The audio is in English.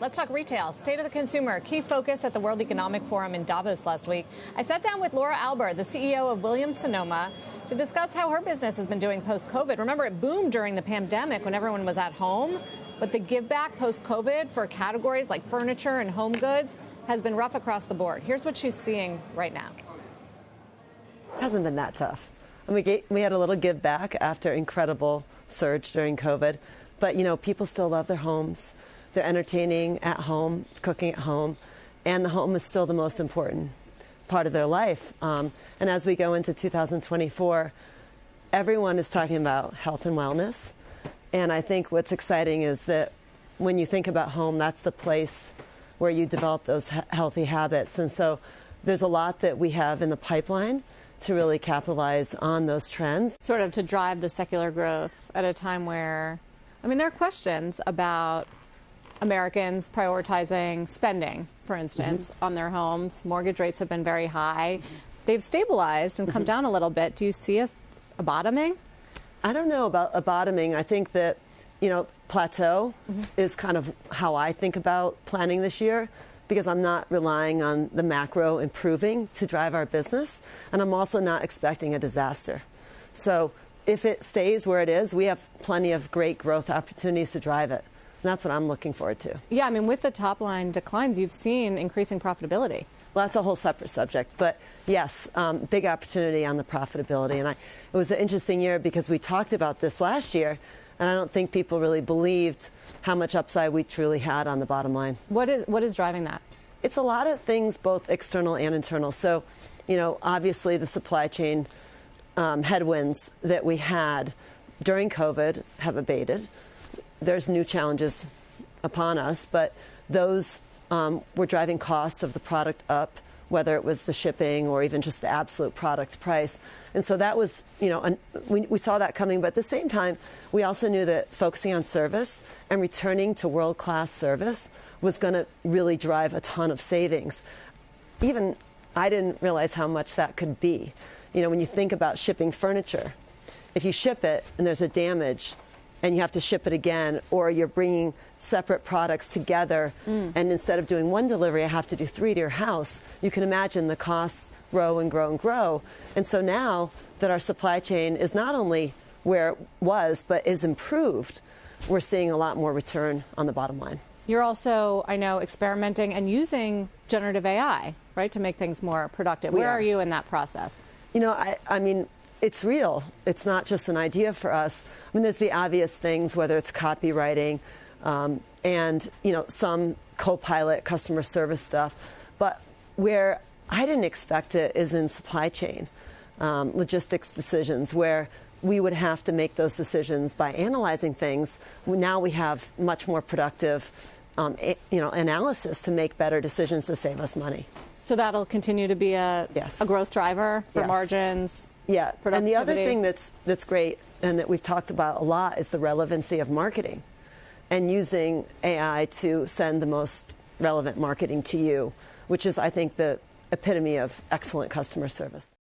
Let's talk retail. State of the consumer, key focus at the World Economic Forum in Davos last week. I sat down with Laura Alber, the CEO of Williams-Sonoma, to discuss how her business has been doing post-COVID. Remember, it boomed during the pandemic when everyone was at home, but the give back post-COVID for categories like furniture and home goods has been rough across the board. Here's what she's seeing right now. It hasn't been that tough. We had a little give back after incredible surge during COVID, but people still love their homes. They're entertaining at home, cooking at home, and the home is still the most important part of their life. And as we go into 2024, everyone is talking about health and wellness. And I think what's exciting is that when you think about home, that's the place where you develop those healthy habits. And so there's a lot that we have in the pipeline to really capitalize on those trends. Sort of to drive the secular growth at a time where, there are questions about Americans prioritizing spending, for instance, on their homes. Mortgage rates have been very high. They've stabilized and come down a little bit. Do you see a bottoming? I don't know about a bottoming. I think that, plateau is kind of how I think about planning this year, because I'm not relying on the macro improving to drive our business, and I'm also not expecting a disaster. So if it stays where it is, we have plenty of great growth opportunities to drive it. And that's what I'm looking forward to. Yeah, with the top line declines, you've seen increasing profitability. Well, that's a whole separate subject. But yes, big opportunity on the profitability. And it was an interesting year because we talked about this last year, and I don't think people really believed how much upside we truly had on the bottom line. What is driving that? It's a lot of things, both external and internal. So, obviously the supply chain headwinds that we had during COVID have abated. There's new challenges upon us, but those were driving costs of the product up, whether it was the shipping or even just the absolute product price. And so that was, we saw that coming. But at the same time, we also knew that focusing on service and returning to world-class service was going to really drive a ton of savings. Even I didn't realize how much that could be. When you think about shipping furniture, if you ship it and there's a damage, and you have to ship it again, or you're bringing separate products together, and instead of doing one delivery, I have to do 3 to your house, you can imagine the costs grow and grow and grow. And so now that our supply chain is not only where it was, but is improved, we're seeing a lot more return on the bottom line. You're also, I know, experimenting and using generative AI, right, to make things more productive. Where are you in that process? It's real. It's not just an idea for us. There's the obvious things, whether it's copywriting and, some co-pilot customer service stuff. But where I didn't expect it is in supply chain logistics decisions, where we would have to make those decisions by analyzing things. Now we have much more productive, analysis to make better decisions to save us money. So that'll continue to be a growth driver for margins. Yeah, and the other thing that's great and that we've talked about a lot is the relevancy of marketing and using AI to send the most relevant marketing to you, which is, I think, the epitome of excellent customer service.